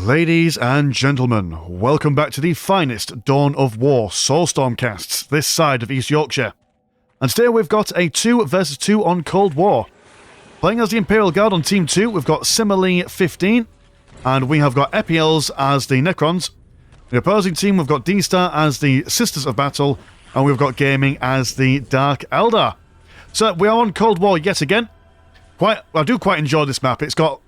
Ladies and gentlemen, welcome back to the finest Dawn of War Soulstorm casts this side of East Yorkshire. And today we've got a 2 versus 2 on Cold War. Playing as the Imperial Guard on Team 2, we've got Simile 15, and we have got Epiels as the Necrons. The opposing team, we've got D-Star as the Sisters of Battle, and we've got Gaming as the Dark Eldar. So we are on Cold War yet again. I do quite enjoy this map. It's got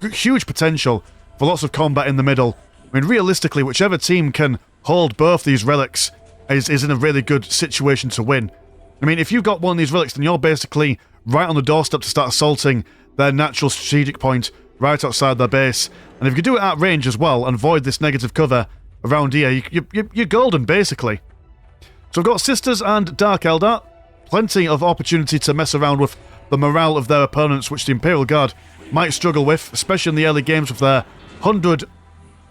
huge potential for lots of combat in the middle. I mean, realistically, whichever team can hold both these relics is in a really good situation to win. I mean, if you've got one of these relics, then you're basically right on the doorstep to start assaulting their natural strategic point right outside their base. And if you do it at range as well and avoid this negative cover around here, you're golden, basically. So we've got Sisters and Dark Eldar. Plenty of opportunity to mess around with the morale of their opponents, which the Imperial Guard might struggle with, especially in the early games with their 100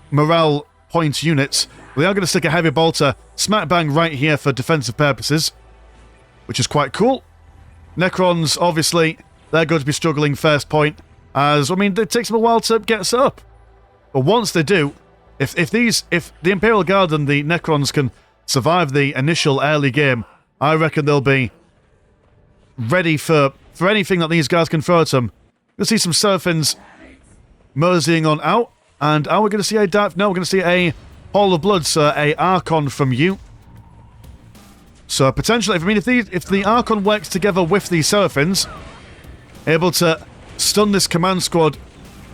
morale point units. They are going to stick a heavy bolter smack bang right here for defensive purposes, which is quite cool. Necrons, obviously, they're going to be struggling first point, as, I mean, it takes them a while to get set up. But once they do, if the Imperial Guard and the Necrons can survive the initial early game, I reckon they'll be ready for anything that these guys can throw at them. You'll see some Seraphins moseying on out. And are we going to see a dive? No, we're going to see a Hall of Blood, so a Archon from you. So potentially, if the Archon works together with the Seraphins, able to stun this command squad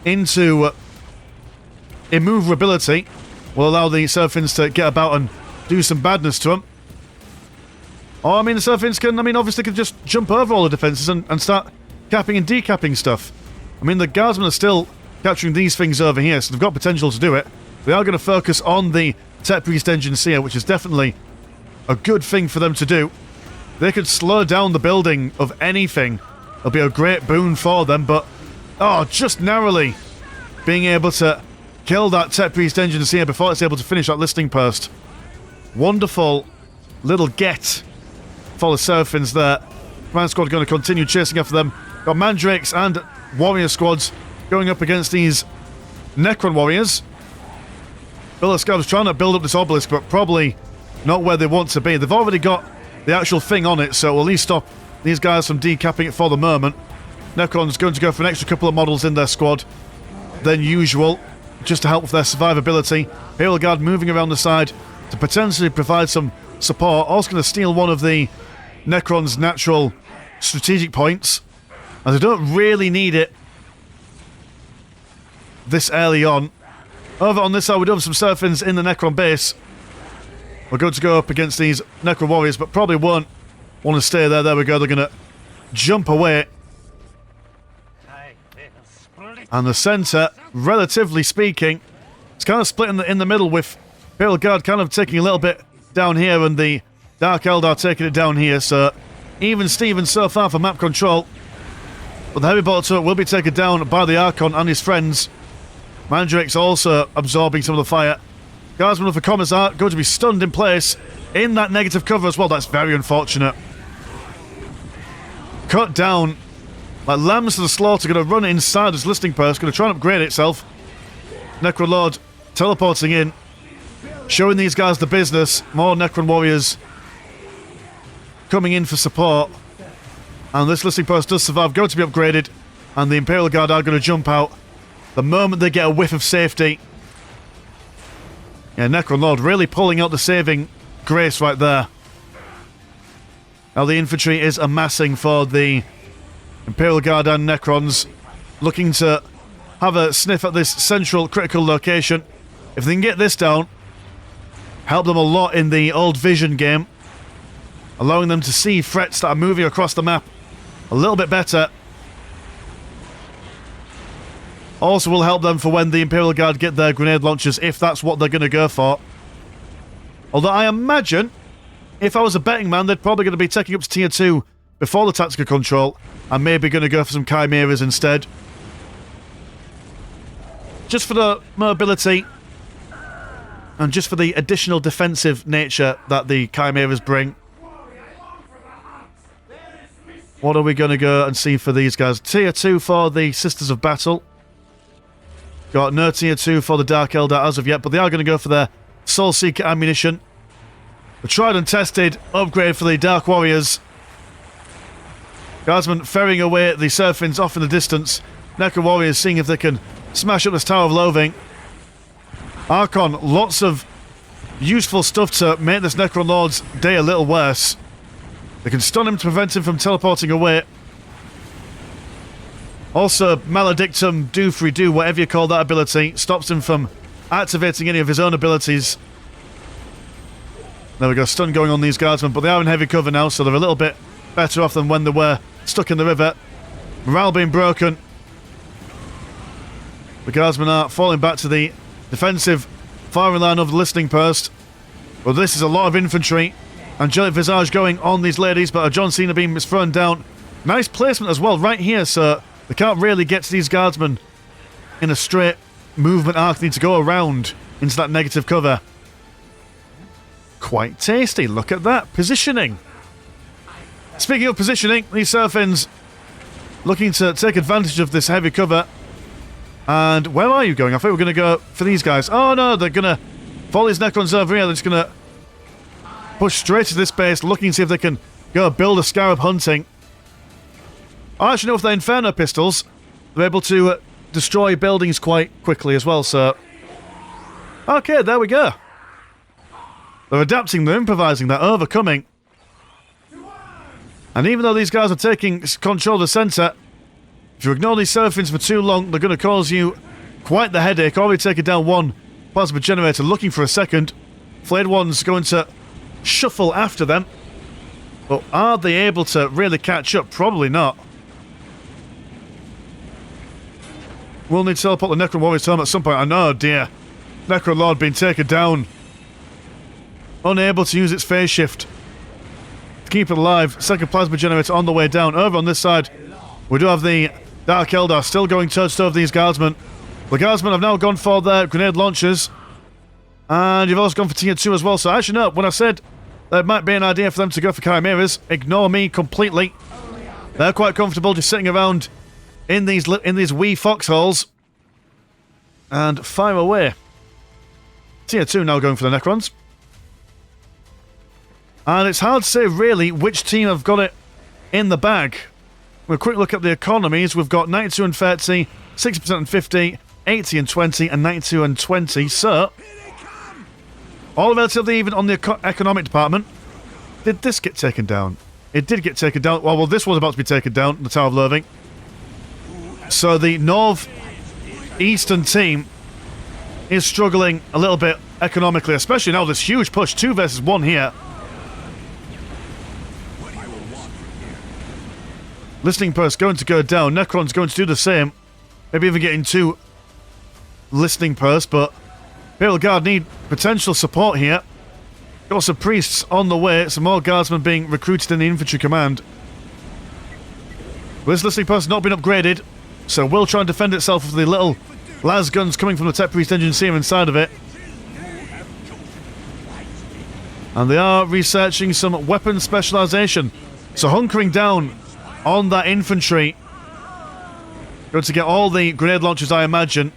into immovability, will allow the Seraphins to get about and do some badness to them. Or, I mean, the Seraphins can, obviously can just jump over all the defenses and start capping and decapping stuff. I mean, the Guardsmen are still capturing these things over here, so they've got potential to do it. They are going to focus on the Tech Priest Engineer here, which is definitely a good thing for them to do. They could slow down the building of anything. It'll be a great boon for them, but, just narrowly being able to kill that Tech Priest Engineer here before it's able to finish that listing post. Wonderful little get for the Seraphins there. Command squad going to continue chasing after them. Got Mandrakes and Warrior squads going up against these Necron warriors. Billow Scab's trying to build up this obelisk, but probably not where they want to be. They've already got the actual thing on it, so we'll at least stop these guys from decapping it for the moment. Necron's going to go for an extra couple of models in their squad than usual, just to help with their survivability. Imperial Guard moving around the side to potentially provide some support. Also going to steal one of the Necron's natural strategic points, as they don't really need it this early on. Over on this side, we do have some Seraphins in the Necron base. We're going to go up against these Necron warriors, but probably won't want to stay there. There we go, they're going to jump away. And the centre, relatively speaking, it's kind of split in the middle, with Imperial Guard kind of taking a little bit down here and the Dark Eldar taking it down here, so even Steven so far for map control. But the heavy bolter turret will be taken down by the Archon and his friends. Mandrake's also absorbing some of the fire. Guardsmen of the Commissar going to be stunned in place in that negative cover as well. That's very unfortunate. Cut down like lambs to the slaughter, going to run inside this listing post, going to try and upgrade itself. Necron Lord teleporting in, showing these guys the business. More Necron warriors coming in for support. And this listing post does survive, going to be upgraded, and the Imperial Guard are going to jump out the moment they get a whiff of safety. Yeah, Necron Lord really pulling out the saving grace right there. Now the infantry is amassing for the Imperial Guard and Necrons, looking to have a sniff at this central critical location. If they can get this down, help them a lot in the old Vision game, allowing them to see threats that are moving across the map a little bit better. Also will help them for when the Imperial Guard get their grenade launchers, if that's what they're going to go for. Although I imagine, if I was a betting man, they're probably going to be taking up to tier 2 before the tactical control, and maybe going to go for some Chimeras instead. Just for the mobility, and just for the additional defensive nature that the Chimeras bring. What are we going to go and see for these guys? Tier 2 for the Sisters of Battle. Got no tier 2 for the Dark Eldar as of yet, but they are going to go for their Soul Seeker ammunition. The tried and tested upgrade for the Dark Warriors. Guardsmen ferrying away the Seraphims off in the distance. Necro Warriors seeing if they can smash up this Tower of Loathing. Archon, lots of useful stuff to make this Necron Lord's day a little worse. They can stun him to prevent him from teleporting away. Also, Maledictum, do free do, whatever you call that ability, stops him from activating any of his own abilities. There we go, stun going on these guardsmen, but they are in heavy cover now, so they're a little bit better off than when they were stuck in the river. Morale being broken. The guardsmen are falling back to the defensive firing line of the listening post. Well, this is a lot of infantry. Angelic Visage going on these ladies, but a John Cena beam is thrown down. Nice placement as well, right here, so they can't really get to these guardsmen in a straight movement arc. They need to go around into that negative cover. Quite tasty, look at that. Positioning. Speaking of positioning, these Seraphims looking to take advantage of this heavy cover. And where are you going? I thought we were going to go for these guys. Oh no, they're going to follow these Necrons over here. They're just going to push straight to this base, looking to see if they can go build a Scarab hunting. I actually know with their Inferno pistols, they're able to destroy buildings quite quickly as well, so... Okay, there we go. They're adapting, they're improvising, they're overcoming. And even though these guys are taking control of the centre, if you ignore these Seraphims for too long, they're going to cause you quite the headache. Already taking down one plasma generator, looking for a second. Flayed One's going to shuffle after them. But are they able to really catch up? Probably not. We'll need to teleport the Necron Warriors home at some point. I know, dear. Necron Lord being taken down. Unable to use its phase shift to keep it alive. Second plasma generator on the way down. Over on this side, we do have the Dark Eldar still going toe-to-toe with these guardsmen. The guardsmen have now gone for their grenade launchers. And you've also gone for tier 2 as well. So actually, no, when I said there might be an idea for them to go for Chimeras, ignore me completely. They're quite comfortable just sitting around in these wee foxholes. And fire away. Tier 2 now going for the Necrons. And it's hard to say, really, which team have got it in the bag. We'll quick look at the economies. We've got 92 and 30, 60% and 50, 80 and 20, and 92 and 20. So, all relatively even on the economic department. Did this get taken down? It did get taken down. Well, this was about to be taken down, the Tower of Loathing. So the north-eastern team is struggling a little bit economically, especially now this huge push, 2 versus 1 here. Listening posts going to go down. Necron's going to do the same. Maybe even getting 2 listening posts, but Imperial Guard need potential support here. Got some priests on the way. Some more guardsmen being recruited in the infantry command. This listening post has not been upgraded, so will try and defend itself with the little las guns coming from the Tech Priest engine seam inside of it. And they are researching some weapon specialization. So hunkering down on that infantry. Going to get all the grenade launchers, I imagine.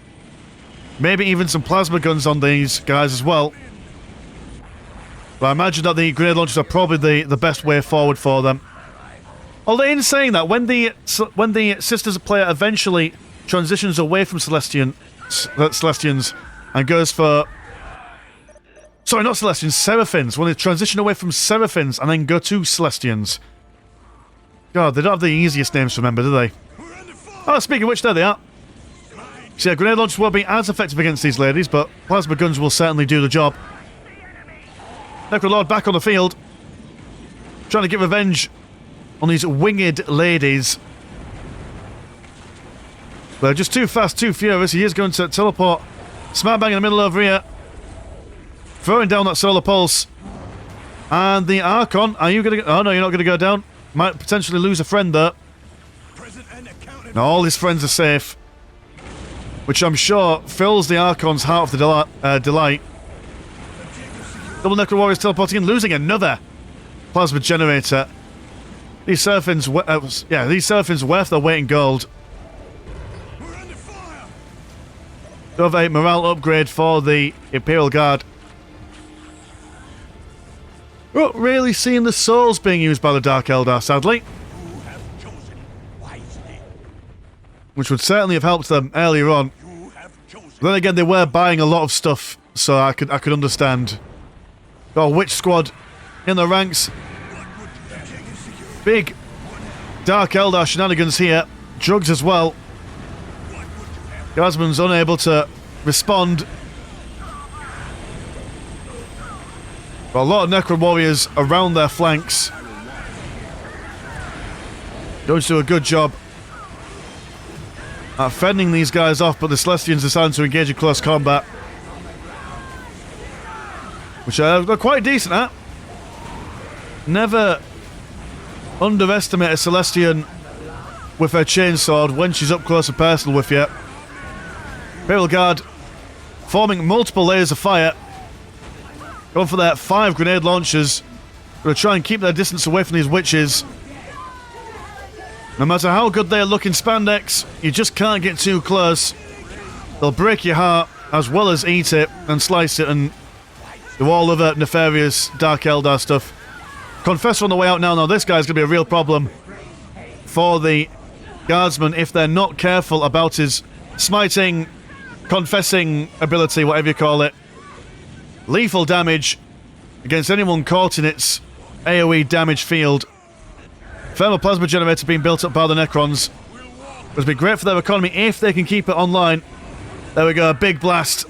Maybe even some plasma guns on these guys as well. But I imagine that the grenade launchers are probably the best way forward for them. Although in saying that, when the Sisters player eventually transitions away from Celestians and goes for... Sorry, not Celestians, Seraphins. When they transition away from Seraphins and then go to Celestians. God, they don't have the easiest names to remember, do they? Oh, speaking of which, there they are. So yeah, grenade launchers won't be as effective against these ladies, but plasma guns will certainly do the job. Necron Lord back on the field. Trying to get revenge on these winged ladies. They're just too fast, too furious. He is going to teleport smack bang in the middle over here. Throwing down that solar pulse. And the Archon, are you going to... Oh no, you're not going to go down. Might potentially lose a friend there. No, all his friends are safe. Which I'm sure fills the Archon's heart of the delight. Double Necro Warriors teleporting in, losing another plasma generator. These Seraphims, these Seraphims worth their weight in gold. Do have a morale upgrade for the Imperial Guard. We're not really seeing the souls being used by the Dark Eldar, sadly. Which would certainly have helped them earlier on. Then again, they were buying a lot of stuff, so I could understand. Got a witch squad in the ranks. Big Dark Eldar shenanigans here. Drugs as well. Guardsman's unable to respond. Got a lot of Necron warriors around their flanks. Don't do a good job at fending these guys off, but the Celestians decided to engage in close combat. Which they're quite decent at. Never underestimate a Celestian with her chainsword when she's up close and personal with you. Imperial Guard forming multiple layers of fire. Going for their 5 grenade launchers. Going to try and keep their distance away from these witches. No matter how good they look in spandex, you just can't get too close. They'll break your heart as well as eat it and slice it and do all other nefarious Dark Eldar stuff. Confessor on the way out now. Now this guy's going to be a real problem for the Guardsman if they're not careful about his smiting, confessing ability, whatever you call it. Lethal damage against anyone caught in its AoE damage field. Thermal plasma generator being built up by the Necrons. It would be great for their economy if they can keep it online. There we go, a big blast.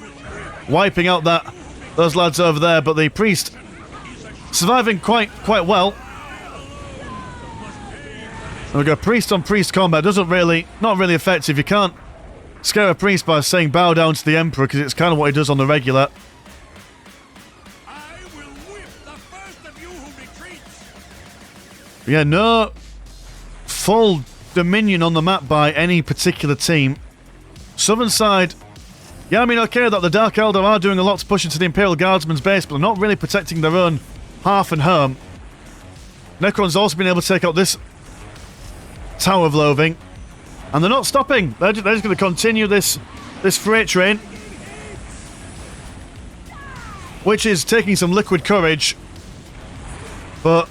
Wiping out those lads over there, but the priest surviving quite well. There we go, priest on priest combat. Not really effective. You can't scare a priest by saying bow down to the Emperor, because it's kind of what he does on the regular. Yeah, no full dominion on the map by any particular team. Southern side, yeah, I mean, okay, that the Dark Eldar are doing a lot to push into the Imperial Guardsman's base, but they're not really protecting their own hearth and home. Necron's also been able to take out this Tower of Loathing, and they're not stopping. They're just going to continue this freight train, which is taking some liquid courage, but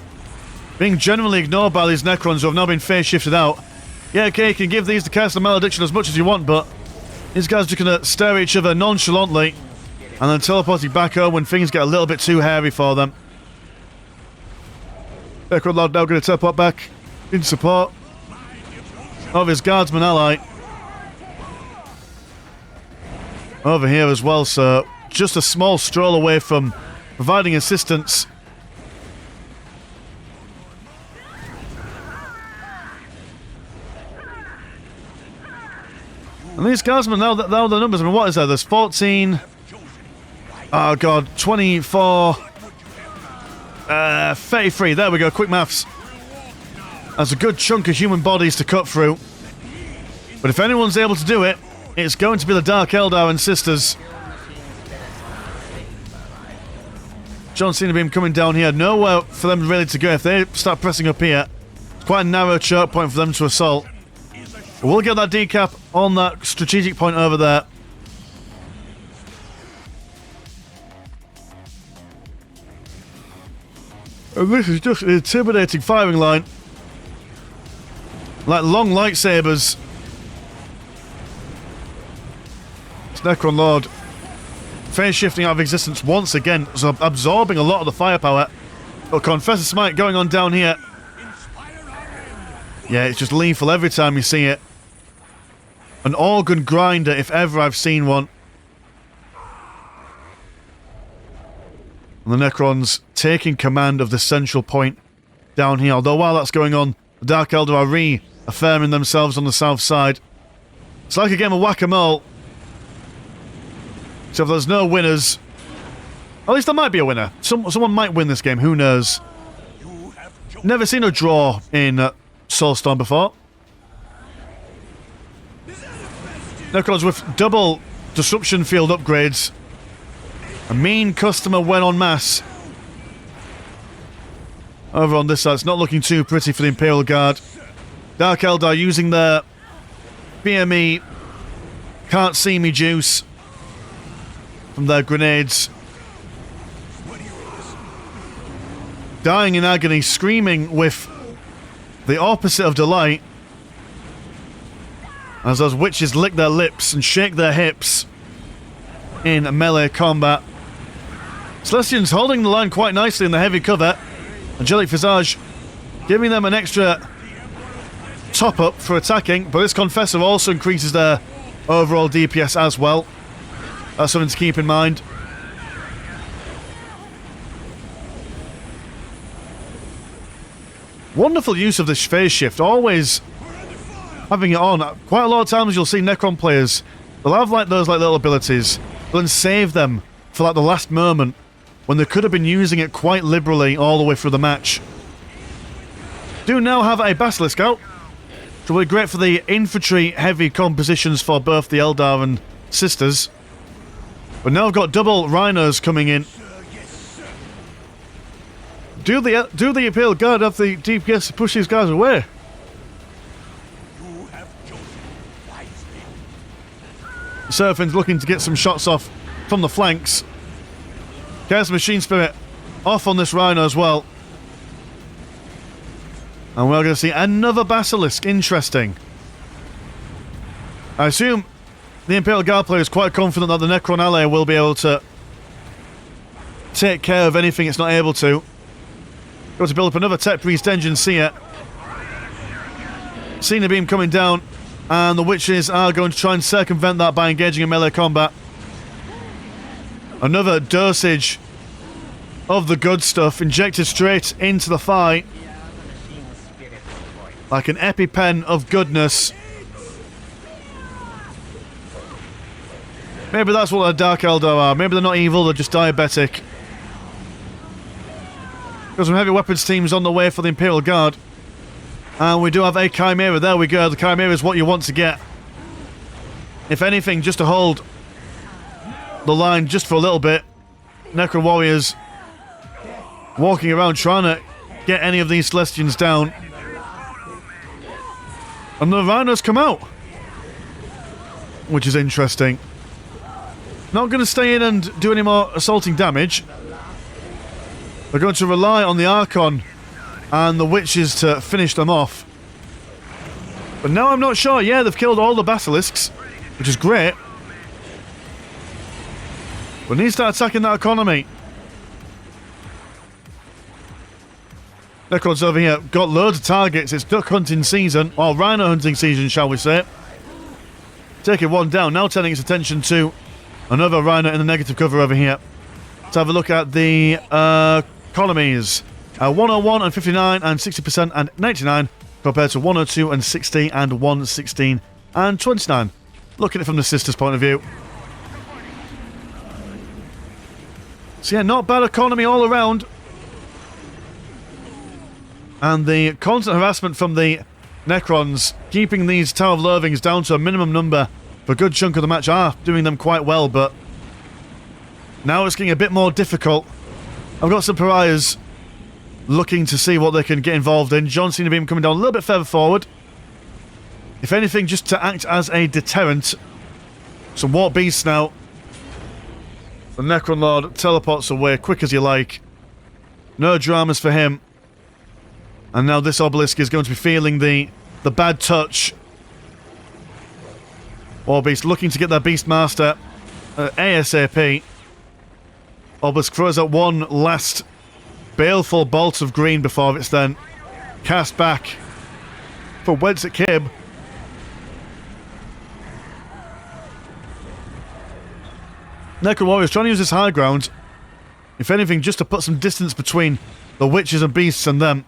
being generally ignored by these Necrons who have now been phase shifted out. Yeah, okay, you can give these the Cast of Malediction as much as you want, but these guys are just going to stare at each other nonchalantly and then teleporting back home when things get a little bit too hairy for them. Necron Lord now going to teleport back in support of his Guardsman ally over here as well, so just a small stroll away from providing assistance. And these Guardsmen, now the numbers, I mean, what is there? There's 14... Oh, God. 24... 33. There we go. Quick maths. That's a good chunk of human bodies to cut through. But if anyone's able to do it, it's going to be the Dark Eldar and Sisters. John Cena Beam coming down here. Nowhere for them really to go. If they start pressing up here, it's quite a narrow choke point for them to assault. We'll get that decap on that strategic point over there. And this is just an intimidating firing line. Like long lightsabers. It's Necron Lord phase shifting out of existence once again, so absorbing a lot of the firepower. But Confessor Smite going on down here. Yeah, it's just lethal every time you see it. An organ grinder, if ever I've seen one. And the Necrons taking command of the central point down here. Although while that's going on, the Dark Eldar are reaffirming themselves on the south side. It's like a game of whack-a-mole. So if there's no winners... At least there might be a winner. Someone might win this game, who knows. Never seen a draw in Soulstorm before. Necrons with double disruption field upgrades. A mean customer went en masse. Over on this side, it's not looking too pretty for the Imperial Guard. Dark Eldar using their BME can't see me juice from their grenades. Dying in agony, screaming with the opposite of delight as those witches lick their lips and shake their hips in melee combat. Celestians holding the line quite nicely in the heavy cover. Angelic Visage giving them an extra top up for attacking, but this Confessor also increases their overall DPS as well. That's something to keep in mind. Wonderful use of this phase shift, always having it on. Quite a lot of times you'll see Necron players, they'll have like those like little abilities, but then save them for like the last moment when they could have been using it quite liberally all the way through the match. Do now have a Basilisk out, so we're great for the infantry heavy compositions for both the Eldar and Sisters. But now I've got double Rhinos coming in. Do the Imperial Guard have the DPS to push these guys away? Seraphin's looking to get some shots off from the flanks. Chaos Machine Spirit off on this Rhino as well. And we're going to see another Basilisk. Interesting. I assume the Imperial Guard player is quite confident that the Necron ally will be able to take care of anything it's not able to. Got to build up another Tech Priest engine, see it. Cena Beam coming down, and the witches are going to try and circumvent that by engaging in melee combat. Another dosage of the good stuff injected straight into the fight. Like an EpiPen of goodness. Maybe that's what the Dark Eldar are. Maybe they're not evil, they're just diabetic. Got some heavy weapons teams on the way for the Imperial Guard. And we do have a Chimera. There we go. The Chimera is what you want to get. If anything, just to hold the line just for a little bit. Necron Warriors walking around trying to get any of these Celestians down. And the Rhinos come out. Which is interesting. Not going to stay in and do any more assaulting damage. They're going to rely on the Archon and the Witches to finish them off. But now I'm not sure. Yeah, they've killed all the Basilisks, which is great. We need to start attacking that economy. Necrons over here got loads of targets. It's duck hunting season, or rhino hunting season, shall we say. Taking one down, now turning its attention to another rhino in the negative cover over here. Let's have a look at the economies. 101 and 59 and 60% and 99 compared to 102 and 60 and 116 and 29. Looking at it from the Sisters' point of view. So yeah, not bad economy all around. And the constant harassment from the Necrons, keeping these Tower of Loathings down to a minimum number for a good chunk of the match, are doing them quite well, but now it's getting a bit more difficult. I've got some pariahs looking to see what they can get involved in. John Cena Beam coming down a little bit further forward. If anything, just to act as a deterrent. Some Warp Beasts now. The Necron Lord teleports away quick as you like. No dramas for him. And now this Obelisk is going to be feeling the bad touch. Warp Beast looking to get their Beastmaster ASAP. Obelisk throws out one last baleful bolt of green before it's then cast back for whence it came. Necron Warriors trying to use this high ground, if anything, just to put some distance between the witches and beasts and them.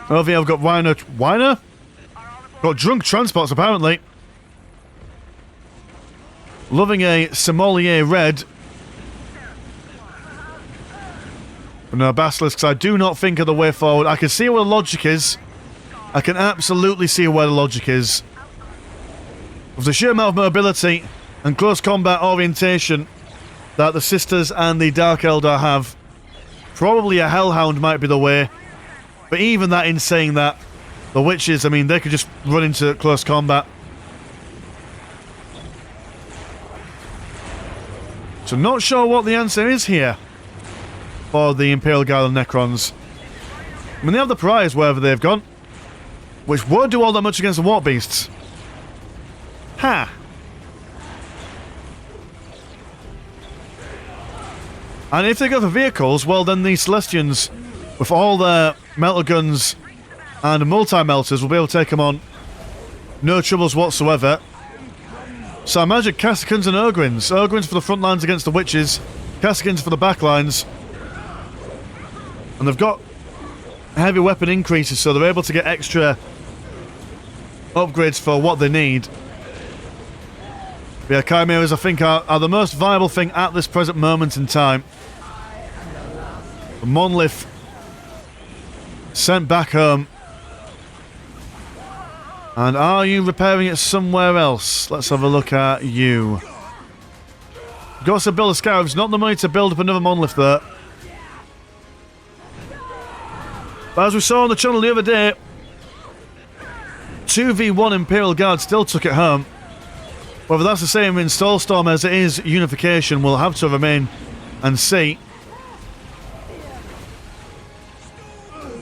Over here I've got Rhino? Got drunk transports apparently. Loving a Sommelier Red. But no, Basilisks I do not think are the way forward. I can see where the logic is. I can absolutely see where the logic is. With the sheer amount of mobility and close combat orientation that the Sisters and the Dark Eldar have, probably a Hellhound might be the way. But even that, in saying that, the Witches, I mean, they could just run into close combat. So not sure what the answer is here for the Imperial Guard and Necrons. I mean, they have the Pariahs wherever they've gone, which won't do all that much against the Warp Beasts. Ha! And if they go for vehicles, well then the Celestians, with all their melter guns and multi-melters, will be able to take them on. No troubles whatsoever. So I imagine Cassicans and Ogrins. Ogrins for the front lines against the Witches, Cassicans for the back lines. And they've got heavy weapon increases, so they're able to get extra upgrades for what they need. But yeah, Chimeras, I think, are the most viable thing at this present moment in time. The Monolith sent back home. And are you repairing it somewhere else? Let's have a look at you. Got to build a Scarabs, not the money to build up another Monolith there. But as we saw on the channel the other day, 2v1 Imperial Guard still took it home. Whether that's the same in Soulstorm as it is Unification, we'll have to remain and see.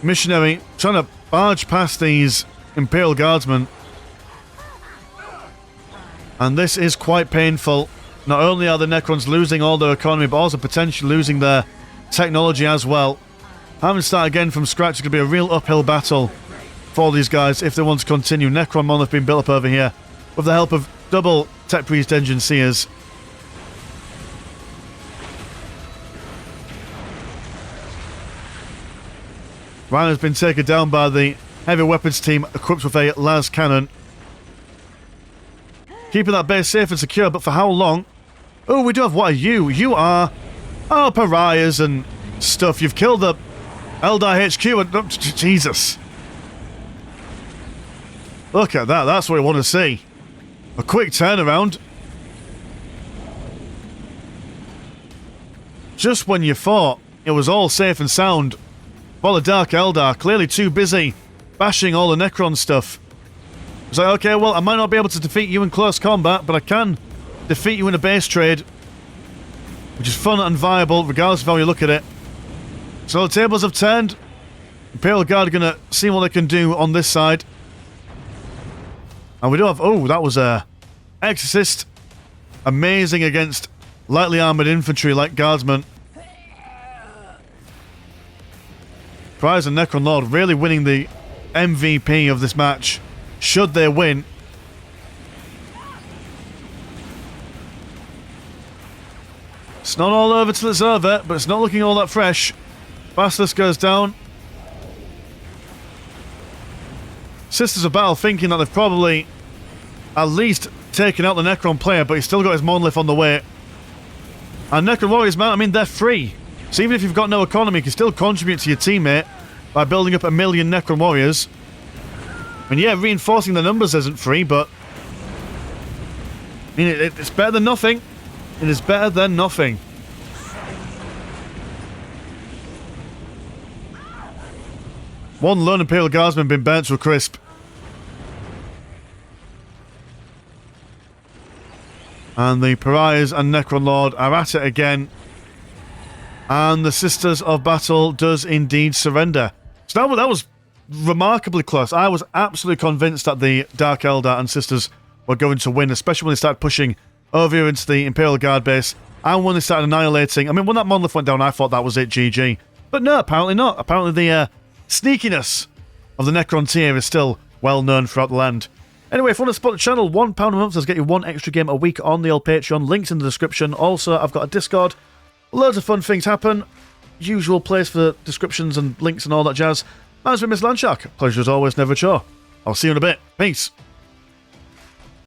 Missionary trying to barge past these Imperial Guardsmen. And this is quite painful. Not only are the Necrons losing all their economy, but also potentially losing their technology as well. Having to start again from scratch is going to be a real uphill battle for these guys if they want to continue. Necron Monolith being built up over here with the help of double Tech Priest Engine Seers. Ryan has been taken down by the heavy weapons team equipped with a las cannon. Keeping that base safe and secure, but for how long? Oh, we do have... What are you? You are... Oh, pariahs and stuff. You've killed the Eldar HQ and... Oh, Jesus. Look at that. That's what we want to see. A quick turnaround. Just when you thought it was all safe and sound for the Dark Eldar, clearly too busy bashing all the Necron stuff. It's like, okay, well, I might not be able to defeat you in close combat, but I can defeat you in a base trade, which is fun and viable, regardless of how you look at it. So the tables have turned. Imperial Guard are going to see what they can do on this side. And we do have... Oh, that was a Exorcist. Amazing against lightly armoured infantry like Guardsmen. Prize and Necron Lord really winning the MVP of this match, should they win. It's not all over till it's over, but it's not looking all that fresh. Basilisk goes down. Sisters of Battle thinking that they've probably at least taken out the Necron player, but he's still got his Monolith on the way. And Necron Warriors, man, I mean, they're free. So even if you've got no economy, you can still contribute to your teammate by building up 1 million Necron Warriors. And yeah, reinforcing the numbers isn't free, but... I mean, it's better than nothing. It is better than nothing. One lone Imperial Guardsman been burnt to a crisp. And the Pariahs and Necron Lord are at it again. And the Sisters of Battle does indeed surrender. So that was remarkably close. I was absolutely convinced that the Dark Eldar and Sisters were going to win, especially when they started pushing over here into the Imperial Guard base. And when they started annihilating... I mean, when that Monolith went down, I thought that was it, GG. But no, apparently not. Apparently the sneakiness of the Necron tier is still well known throughout the land. Anyway, if you want to support the channel, £1 a month does get you 1 extra game a week on the old Patreon. Links in the description. Also, I've got a Discord. Loads of fun things happen. Usual place for descriptions and links and all that jazz. Mine's been Miss Landshark. Pleasure as always, never a chore. I'll see you in a bit. Peace.